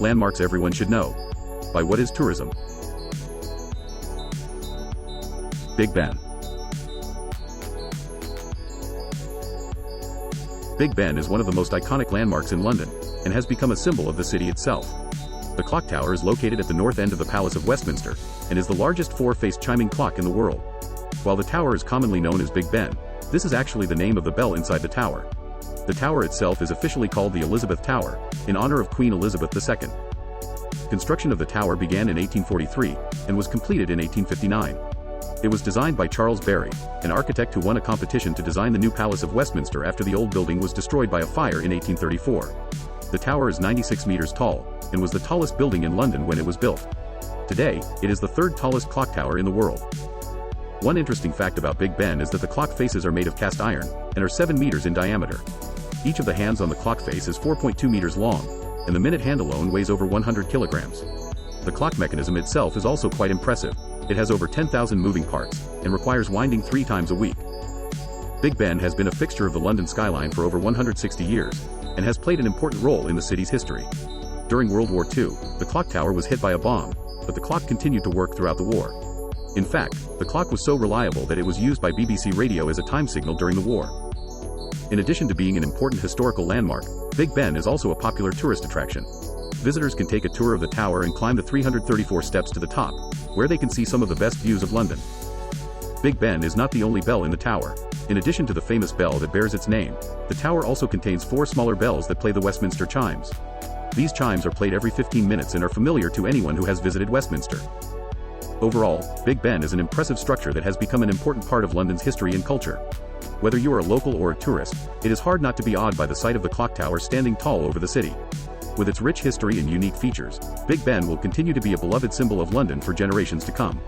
Landmarks everyone should know. By what is tourism? Big Ben. Big Ben is one of the most iconic landmarks in London, and has become a symbol of the city itself. The clock tower is located at the north end of the Palace of Westminster, and is the largest four-faced chiming clock in the world. While the tower is commonly known as Big Ben, this is actually the name of the bell inside the tower. The tower itself is officially called the Elizabeth Tower, in honor of Queen Elizabeth II. Construction of the tower began in 1843, and was completed in 1859. It was designed by Charles Barry, an architect who won a competition to design the new Palace of Westminster after the old building was destroyed by a fire in 1834. The tower is 96 meters tall, and was the tallest building in London when it was built. Today, it is the third tallest clock tower in the world. One interesting fact about Big Ben is that the clock faces are made of cast iron, and are 7 meters in diameter. Each of the hands on the clock face is 4.2 meters long, and the minute hand alone weighs over 100 kilograms. The clock mechanism itself is also quite impressive. It has over 10,000 moving parts, and requires winding 3 times a week. Big Ben has been a fixture of the London skyline for over 160 years, and has played an important role in the city's history. During World War II, the clock tower was hit by a bomb, but the clock continued to work throughout the war. In fact, the clock was so reliable that it was used by BBC Radio as a time signal during the war. In addition to being an important historical landmark, Big Ben is also a popular tourist attraction. Visitors can take a tour of the tower and climb the 334 steps to the top, where they can see some of the best views of London. Big Ben is not the only bell in the tower. In addition to the famous bell that bears its name, the tower also contains 4 smaller bells that play the Westminster chimes. These chimes are played every 15 minutes and are familiar to anyone who has visited Westminster. Overall, Big Ben is an impressive structure that has become an important part of London's history and culture. Whether you are a local or a tourist, it is hard not to be awed by the sight of the clock tower standing tall over the city. With its rich history and unique features, Big Ben will continue to be a beloved symbol of London for generations to come.